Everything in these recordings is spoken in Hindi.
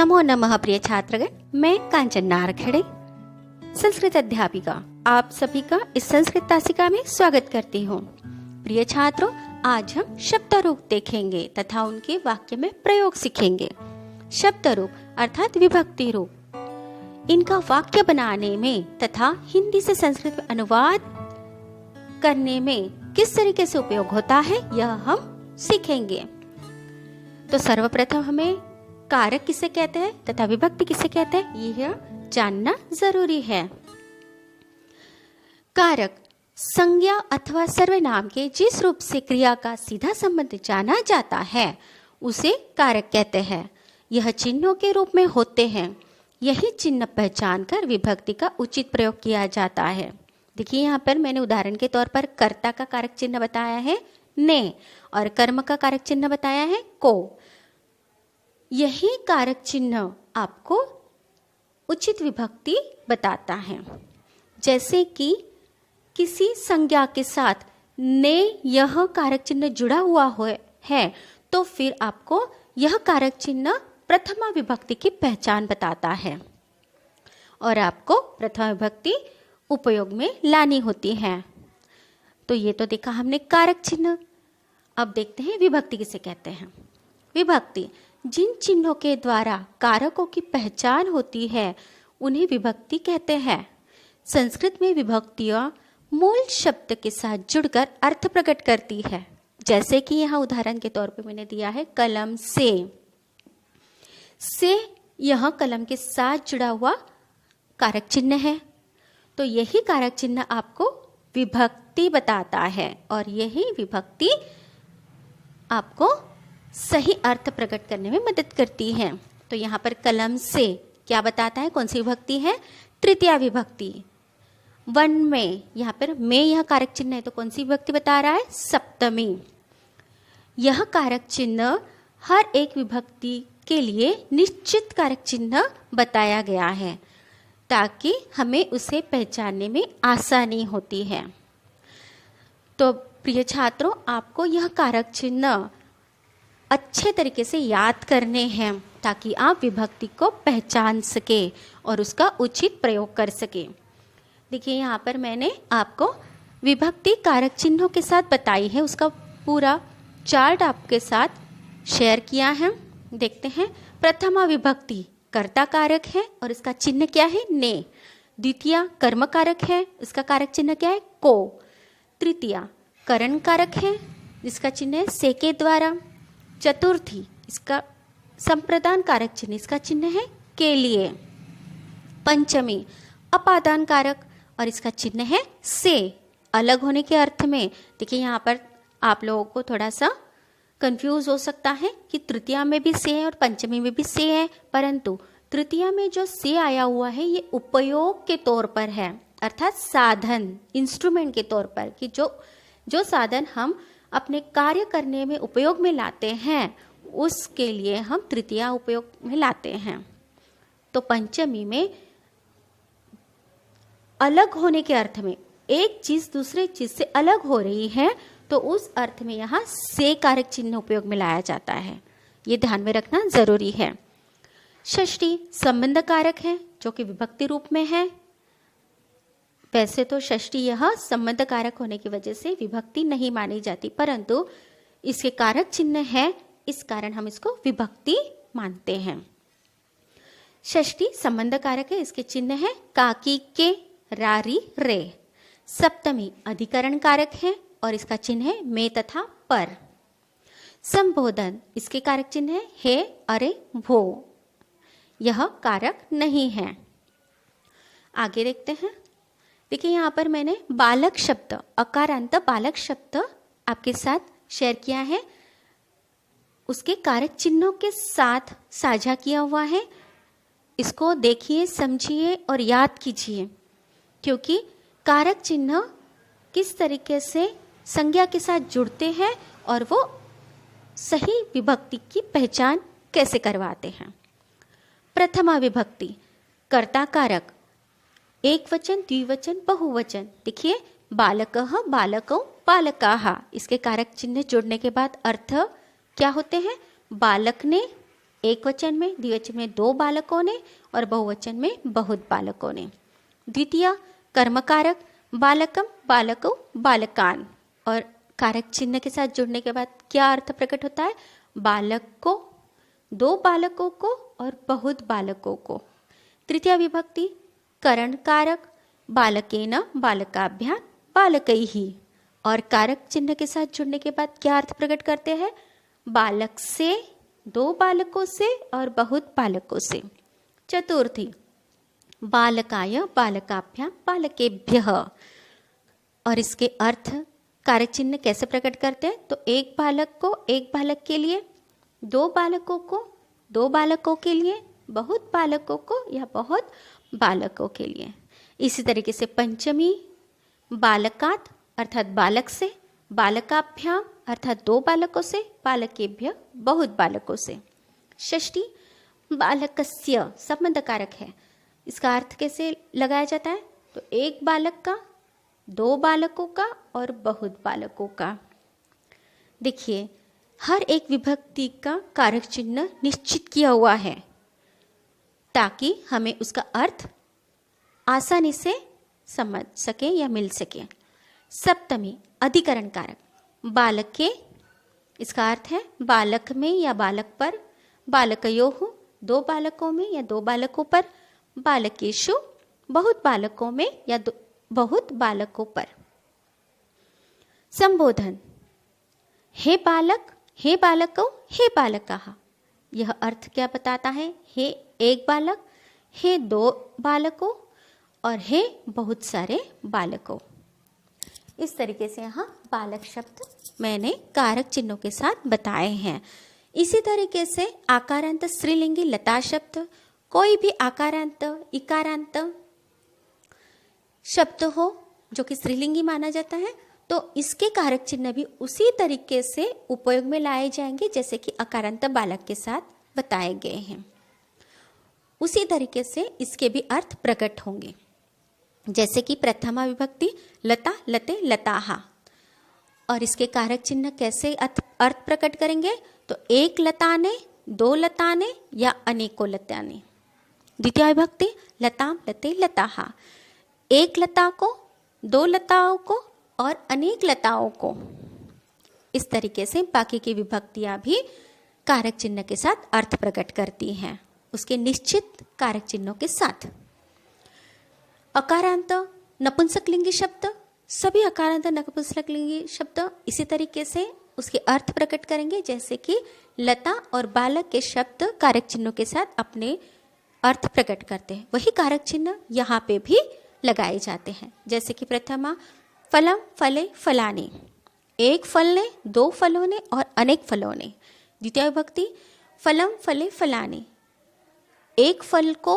नमो नमः प्रिय छात्रगण, मैं कांचन नारखेड़े संस्कृत अध्यापिका आप सभी का इस संस्कृत तासिका में स्वागत करती हूँ। प्रिय छात्रों, आज हम शब्दारूप देखेंगे तथा उनके वाक्य में प्रयोग सीखेंगे। शब्दारूप अर्थात विभक्ति रूप, इनका वाक्य बनाने में तथा हिंदी से संस्कृत में अनुवाद करने में किस तरीके से उपयोग होता है यह हम सीखेंगे। तो सर्वप्रथम हमें कारक किसे कहते हैं तथा विभक्ति किसे कहते हैं यह जानना जरूरी है। कारक संज्ञा अथवा सर्वनाम के जिस रूप से क्रिया का सीधा संबंध जाना जाता है उसे कारक कहते हैं। यह चिन्हों के रूप में होते हैं। यही चिन्ह पहचान कर विभक्ति का उचित प्रयोग किया जाता है। देखिए यहाँ पर मैंने उदाहरण के तौर पर कर्ता का कारक चिन्ह बताया है ने और कर्म का कारक चिन्ह बताया है को। यही कारक चिन्ह आपको उचित विभक्ति बताता है। जैसे कि किसी संज्ञा के साथ ने यह कारक चिन्ह जुड़ा हुआ है तो फिर आपको यह कारक चिन्ह प्रथमा विभक्ति की पहचान बताता है और आपको प्रथमा विभक्ति उपयोग में लानी होती है। तो ये तो देखा हमने कारक चिन्ह। अब देखते हैं विभक्ति किसे कहते हैं। विभक्ति जिन चिन्हों के द्वारा कारकों की पहचान होती है उन्हें विभक्ति कहते हैं। संस्कृत में विभक्तियां मूल शब्द के साथ जुड़कर अर्थ प्रकट करती है। जैसे कि यहाँ उदाहरण के तौर पे मैंने दिया है कलम से यह कलम के साथ जुड़ा हुआ कारक चिन्ह है। तो यही कारक चिन्ह आपको विभक्ति बताता है और यही विभक्ति आपको सही अर्थ प्रकट करने में मदद करती है। तो यहाँ पर कलम से क्या बताता है, कौन सी विभक्ति है, तृतीया विभक्ति। वन में यहाँ पर में यह कारक चिन्ह है तो कौन सी विभक्ति बता रहा है, सप्तमी। यह कारक चिन्ह हर एक विभक्ति के लिए निश्चित कारक चिन्ह बताया गया है ताकि हमें उसे पहचानने में आसानी होती है। तो प्रिय छात्रों, आपको यह कारक चिन्ह अच्छे तरीके से याद करने हैं ताकि आप विभक्ति को पहचान सके और उसका उचित प्रयोग कर सके। देखिए यहाँ पर मैंने आपको विभक्ति कारक चिन्हों के साथ बताई है, उसका पूरा चार्ट आपके साथ शेयर किया है। देखते हैं। प्रथमा विभक्ति कर्ता कारक है और इसका चिन्ह क्या है, ने। द्वितीया कर्म कारक है, इसका कारक चिन्ह क्या है, को। तृतीया करण कारक है, इसका चिन्ह है से के द्वारा। चतुर्थी इसका संप्रदान कारक चिन्ह, इसका चिन्ह है के लिए। पंचमी अपादान कारक और इसका चिन्ह है से, अलग होने के अर्थ में। देखिए यहाँ पर आप लोगों को थोड़ा सा कंफ्यूज हो सकता है कि तृतीया में भी से है और पंचमी में भी से है, परंतु तृतीया में जो से आया हुआ है ये उपयोग के तौर पर है, अर्थात साधन इंस्ट्रूमेंट के तौर पर, कि जो साधन हम अपने कार्य करने में उपयोग में लाते हैं उसके लिए हम तृतीया उपयोग में लाते हैं। तो पंचमी में अलग होने के अर्थ में, एक चीज दूसरे चीज से अलग हो रही है तो उस अर्थ में यहाँ से कारक चिन्ह उपयोग में लाया जाता है। ये ध्यान में रखना जरूरी है। षष्ठी संबंध कारक है जो कि विभक्ति रूप में है। वैसे तो षष्ठी यह संबंध कारक होने की वजह से विभक्ति नहीं मानी जाती, परंतु इसके कारक चिन्ह है, इस कारण हम इसको विभक्ति मानते हैं। षष्ठी संबंध कारक है, इसके चिन्ह है काकी के, रारी रे। सप्तमी अधिकरण कारक है और इसका चिन्ह है में तथा पर। संबोधन इसके कारक चिन्ह है हे, अरे, भो। यह कारक नहीं है। आगे देखते हैं। देखिए यहाँ पर मैंने बालक शब्द, अकारांत बालक शब्द आपके साथ शेयर किया है, उसके कारक चिन्हों के साथ साझा किया हुआ है। इसको देखिए, समझिए और याद कीजिए, क्योंकि कारक चिन्ह किस तरीके से संज्ञा के साथ जुड़ते हैं और वो सही विभक्ति की पहचान कैसे करवाते हैं। प्रथमा विभक्ति कर्ता कारक, एक वचन, द्विवचन, बहुवचन। देखिए बालकः, बालकौ, बालकाः, इसके कारक चिन्ह जुड़ने के बाद अर्थ क्या होते हैं, बालक ने एक वचन में, द्विवचन में 2 बालकों ने और बहुवचन में बहुत बालकों ने। द्वितीय कर्मकारक बालकम, बालको, बालकान, और कारक चिन्ह के साथ जुड़ने के बाद क्या अर्थ प्रकट होता है? बालक को, 2 बालकों को और बहुत बालकों को। तृतीय विभक्ति करण कारक बालकेन, बालकाभ्याम, बालकैहि, और कारक चिन्ह के साथ जुड़ने के बाद क्या अर्थ प्रकट करते हैं? बालक से, 2 बालकों से और बहुत बालकों से। चतुर्थी बालकाय, बालकाभ्याम, बालकेभ्यः, और इसके अर्थ कारक चिन्ह कैसे प्रकट करते हैं? तो एक बालक को एक बालक के लिए, 2 बालकों को 2 बालकों के लिए, बहुत बालकों को या बहुत बालकों के लिए। इसी तरीके से पंचमी बालकात अर्थात बालक से, बालकाभ्याम अर्थात 2 बालकों से, बालकेभ्य बहुत बालकों से। षष्ठी बालकस्य संबंध कारक है। इसका अर्थ कैसे लगाया जाता है? तो एक बालक का, 2 बालकों का और बहुत बालकों का। देखिए हर एक विभक्ति का कारक चिन्ह निश्चित किया हुआ है ताकि हमें उसका अर्थ आसानी से समझ सके या मिल सके। सप्तमी अधिकरण कारक बालके, इसका अर्थ है बालक में या बालक पर, बालकयोः 2 बालकों में या 2 बालकों पर, बालकेषु बहुत बालकों में या बहुत बालकों पर। संबोधन हे बालक, हे बालकों, हे बालकाः, यह अर्थ क्या बताता है? हे एक बालक, हे 2 बालकों और हे बहुत सारे बालकों। इस तरीके से यहाँ बालक शब्द मैंने कारक चिन्हों के साथ बताए हैं। इसी तरीके से आकारांत स्त्रीलिंगी लता शब्द, कोई भी आकारांत इकारांत शब्द हो जो कि स्त्रीलिंगी माना जाता है, तो इसके कारक चिन्ह भी उसी तरीके से उपयोग में लाए जाएंगे जैसे कि अकारांत बालक के साथ बताए गए हैं। उसी तरीके से इसके भी अर्थ प्रकट होंगे, जैसे कि प्रथमा विभक्ति लता, लते, लताहा, और इसके कारक चिन्ह कैसे अर्थ प्रकट करेंगे? तो एक लता ने, 2 लता ने या अनेकों लता ने। द्वितीय विभक्ति लताम, लते, लताहा, एक लता को, 2 लताओं को और अनेक लताओं को। इस तरीके से बाकी की विभक्तियां भी कारक चिन्ह के साथ अर्थ प्रकट करती हैं, उसके निश्चित कारक चिन्हों के साथ। अकारांत नपुंसकलिंगी शब्द, सभी अकारांत नपुंसकलिंगी शब्द इसी तरीके से उसके अर्थ प्रकट करेंगे, जैसे कि लता और बालक के शब्द कारक चिन्हों के साथ अपने अर्थ प्रकट करते हैं। वही कारक चिन्ह यहाँ पे भी लगाए जाते हैं, जैसे कि प्रथमा फलम, फले, फलाने, एक फल ने, 2 फलों ने और अनेक फलों ने। द्वितीय विभक्ति फलम, फले, फलाने, एक फल को,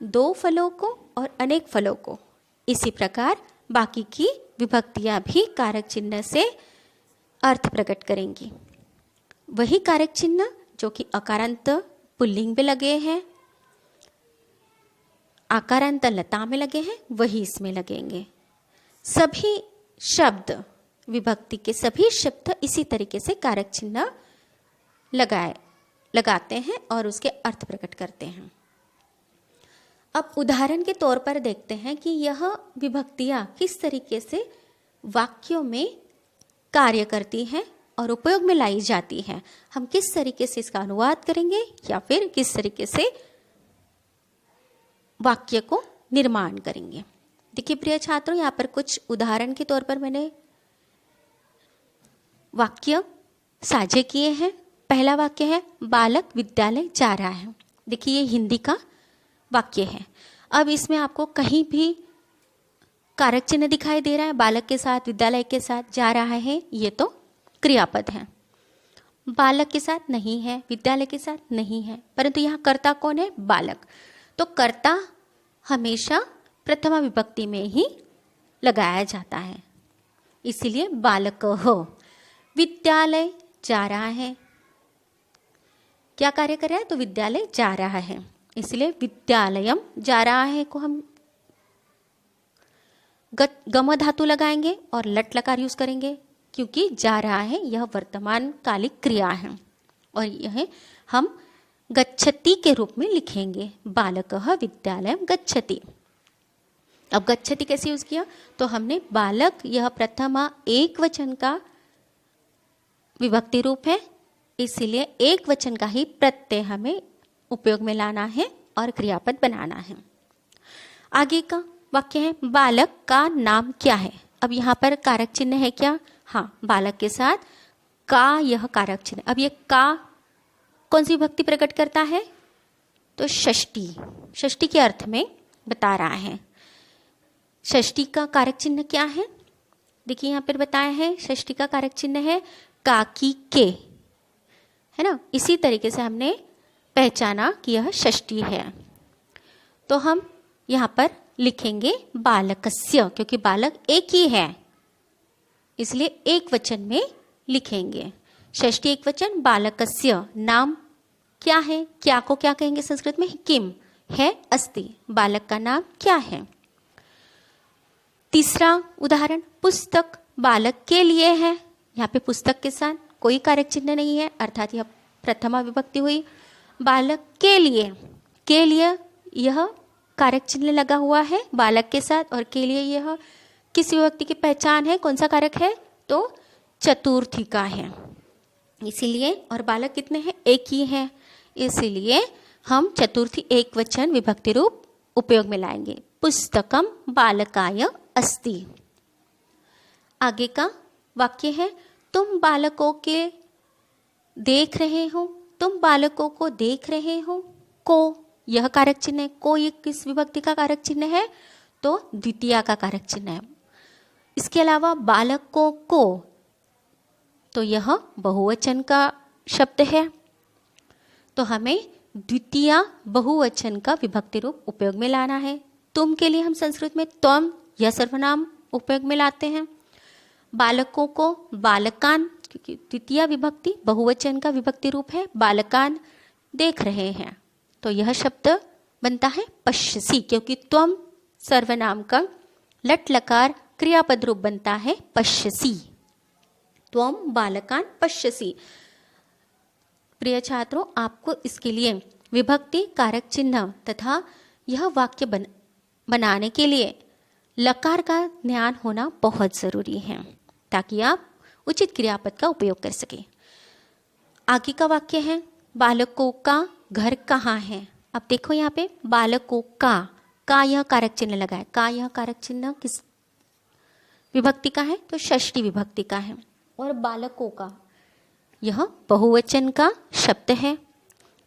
2 फलों को और अनेक फलों को। इसी प्रकार बाकी की विभक्तियां भी कारक चिन्ह से अर्थ प्रकट करेंगी। वही कारक चिन्ह जो कि अकारांत पुल्लिंग में लगे हैं, आकारांत लता में लगे हैं, वही इसमें लगेंगे। सभी शब्द, विभक्ति के सभी शब्द इसी तरीके से कारक चिन्ह लगाते हैं और उसके अर्थ प्रकट करते हैं। अब उदाहरण के तौर पर देखते हैं कि यह विभक्तियां किस तरीके से वाक्यों में कार्य करती हैं और उपयोग में लाई जाती हैं। हम किस तरीके से इसका अनुवाद करेंगे या फिर किस तरीके से वाक्य को निर्माण करेंगे। देखिए प्रिय छात्रों, यहाँ पर कुछ उदाहरण के तौर पर मैंने वाक्य साझे किए हैं। पहला वाक्य है बालक विद्यालय जा रहा है। देखिए ये हिंदी का वाक्य है। अब इसमें आपको कहीं भी कारक चिन्ह दिखाई दे रहा है? बालक के साथ, विद्यालय के साथ, जा रहा है, ये तो क्रियापद है। बालक के साथ नहीं है, विद्यालय के साथ नहीं है, परंतु यहाँ कर्ता कौन है? बालक। तो कर्ता हमेशा प्रथमा विभक्ति में ही लगाया जाता है, इसीलिए बालक हो। विद्यालय जा रहा है, क्या कार्य कर रहा है? तो विद्यालय जा रहा है, इसलिए विद्यालयम जा रहा है को हम गम धातु लगाएंगे और लट लकार यूज करेंगे, क्योंकि जा रहा है यह वर्तमान कालिक क्रिया है और यह हम गच्छति के रूप में लिखेंगे, बालकः विद्यालयं गच्छति। अब गच्छति कैसे यूज किया, तो हमने बालक यह प्रथमा एक वचन का विभक्ति रूप है, इसीलिए एक वचन का ही प्रत्यय हमें उपयोग में लाना है और क्रियापद बनाना है। आगे का वाक्य है बालक का नाम क्या है। अब यहाँ पर कारक चिन्ह है क्या, हाँ, बालक के साथ का यह कारक चिन्ह। अब ये का कौन सी विभक्ति प्रकट करता है, तो षष्ठी, षष्ठी के अर्थ में बता रहा है। षष्ठी का कारक चिन्ह क्या है, देखिए यहाँ पर बताया है, षष्ठी का कारक चिन्ह है काकी के, है ना। इसी तरीके से हमने पहचाना कि यह षष्ठी है, तो हम यहाँ पर लिखेंगे बालकस्य, क्योंकि बालक एक ही है इसलिए एक वचन में लिखेंगे। षष्ठी एक वचन, बालकस्य, नाम क्या है, क्या को क्या कहेंगे संस्कृत में, किम है, अस्ति, बालक का नाम क्या है। तीसरा उदाहरण, पुस्तक बालक के लिए है। यहाँ पे पुस्तक के साथ कोई कारक चिन्ह नहीं है, अर्थात यह प्रथमा विभक्ति हुई। बालक के लिए यह कारक चिन्ह लगा हुआ है बालक के साथ, और के लिए यह किस विभक्ति की पहचान है, कौन सा कारक है, तो चतुर्थी का है इसीलिए। और बालक कितने हैं, एक ही है, इसीलिए हम चतुर्थी एक वचन विभक्ति रूप उपयोग में लाएंगे, पुस्तकम बालकाय अस्ति। आगे का वाक्य है तुम बालकों के देख रहे हो, तुम बालकों को देख रहे हो, को यह कारक चिन्ह है। को ये किस विभक्ति का कारक चिन्ह है, तो द्वितीया का कारक चिन्ह है। इसके अलावा बालकों को, तो यह बहुवचन का शब्द है, तो हमें द्वितीया बहुवचन का विभक्ति रूप उपयोग में लाना है। तुम के लिए हम संस्कृत में त्वम यह सर्वनाम उपयोग में लाते हैं। बालकों को बालकान, क्योंकि द्वितीया विभक्ति बहुवचन का विभक्ति रूप है, बालकान देख रहे हैं, तो यह शब्द बनता है पश्यसि, क्योंकि त्वम सर्वनाम का लट लकार क्रियापद रूप बनता है पश्यसि, त्वम बालकान पश्यसि। प्रिय छात्रों, आपको इसके लिए विभक्ति, कारक चिन्ह तथा यह वाक्य बनाने के लिए लकार का ज्ञान होना बहुत ज़रूरी है, ताकि आप उचित क्रियापद का उपयोग कर सकें। आगे का वाक्य है बालकों का घर कहाँ है। अब देखो यहाँ पे बालकों का यह कारक चिन्ह लगा है। का यह कारक चिन्ह किस विभक्ति का है, तो षष्ठी विभक्ति का है। और बालकों का यह बहुवचन का शब्द है,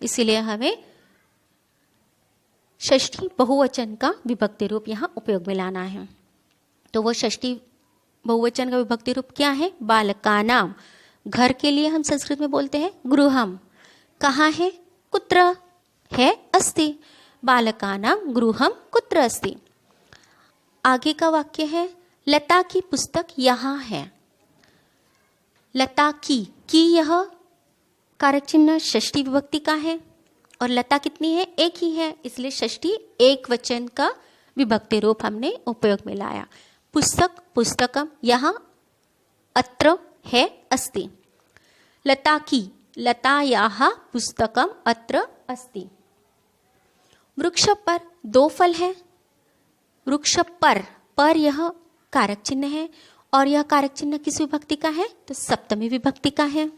इसीलिए हमें षष्ठी बहुवचन का विभक्ति रूप यहाँ उपयोग में लाना है। तो वो षष्ठी बहुवचन का विभक्ति रूप क्या है, बालकानाम। घर के लिए हम संस्कृत में बोलते हैं गृहम। कहाँ है, कुत्र है, अस्ति, बालकानाम गृहम कुत्र अस्ति। आगे का वाक्य है लता की पुस्तक यहाँ है। लता की यह कारक चिन्ह षष्ठी विभक्ति का है, और लता कितनी है, एक ही है, इसलिए षष्ठी एक वचन का विभक्ति रूप हमने उपयोग में लाया। पुस्तक पुस्तकम, यहाँ अत्र है, अस्ति। लता की लतायाः पुस्तकम अत्र अस्ति। वृक्ष पर दो फल है। वृक्ष पर यह कारक चिन्ह है, और यह कारक चिन्ह किस विभक्ति का है, तो सप्तमी विभक्ति का है।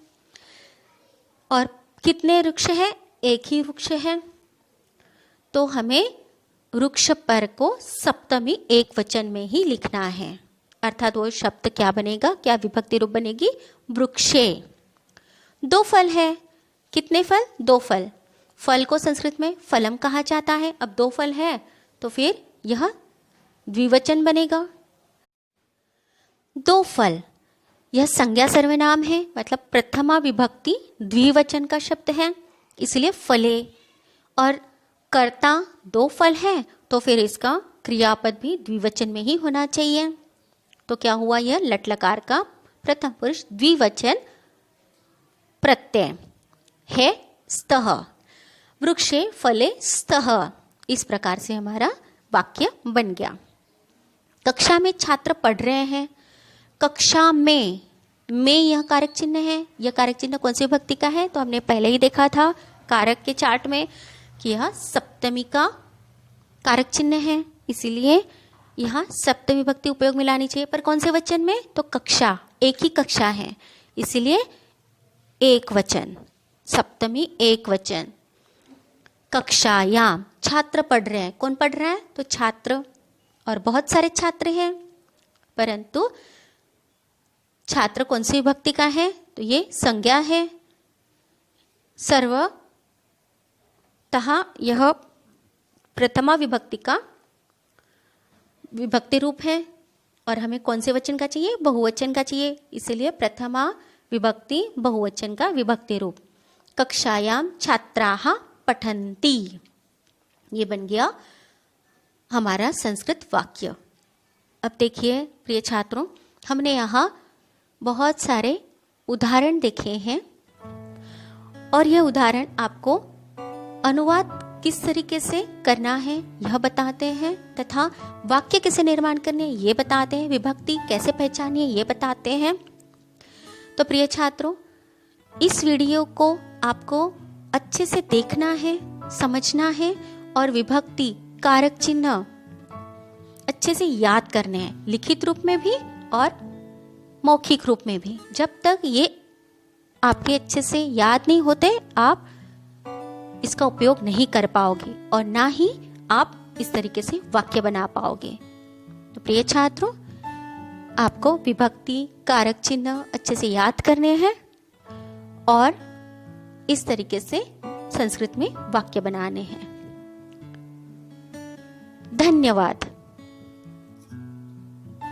और कितने वृक्ष है, एक ही वृक्ष है, तो हमें वृक्ष पर को सप्तमी एक वचन में ही लिखना है, अर्थात वो शब्द क्या बनेगा, क्या विभक्ति रूप बनेगी, वृक्षे। दो फल है, कितने फल, दो फल। फल को संस्कृत में फलम कहा जाता है। अब दो फल है तो फिर यह द्विवचन बनेगा। दो फल यह संज्ञा सर्वनाम है, मतलब प्रथमा विभक्ति द्विवचन का शब्द है, इसलिए फले। और कर्ता दो फल है तो फिर इसका क्रियापद भी द्विवचन में ही होना चाहिए। तो क्या हुआ, यह लट लकार का प्रथम पुरुष द्विवचन प्रत्यय है, स्तः। वृक्षे फले स्तः, इस प्रकार से हमारा वाक्य बन गया। कक्षा में छात्र पढ़ रहे हैं। कक्षा में यह कारक चिन्ह है। यह कारक चिन्ह कौन सी विभक्ति का है, तो हमने पहले ही देखा था, कारक के चार्ट में कि यह सप्तमी का कारक चिन्ह है, इसीलिए यहाँ सप्तमी विभक्ति उपयोग में लानी चाहिए। पर कौन से वचन में? तो कक्षा, एक ही कक्षा है, इसीलिए एक वचन, सप्तमी एक वचन। कक्षायाम, छात्र पढ़ रहे हैं। कौन पढ़ रहा है? तो छात्र, और बहुत सारे छात्र हैं, परंतु छात्र कौन सी विभक्ति का है? तो ये संज्ञा है। सर्वतः यह प्रथमा विभक्ति का विभक्ति रूप है, और हमें कौन से वचन का चाहिए? बहुवचन का चाहिए, इसलिए प्रथमा विभक्ति बहुवचन का विभक्ति रूप। कक्षायाम छात्राः पठन्ति, ये बन गया हमारा संस्कृत वाक्य। अब देखिए प्रिय छात्रों, हमने यहाँ बहुत सारे उदाहरण देखे हैं, और यह उदाहरण आपको अनुवाद किस तरीके से करना है यह बताते हैं, तथा वाक्य कैसे निर्माण करने ये बताते हैं, विभक्ति कैसे पहचानिए ये बताते हैं। तो प्रिय छात्रों, इस वीडियो को आपको अच्छे से देखना है, समझना है, और विभक्ति कारक चिन्ह अच्छे से याद करने हैं, लिखित रूप में भी और मौखिक रूप में भी। जब तक ये आपके अच्छे से याद नहीं होते, आप इसका उपयोग नहीं कर पाओगे, और ना ही आप इस तरीके से वाक्य बना पाओगे। तो प्रिय छात्रों, आपको विभक्ति कारक चिन्ह अच्छे से याद करने हैं, और इस तरीके से संस्कृत में वाक्य बनाने हैं। धन्यवाद।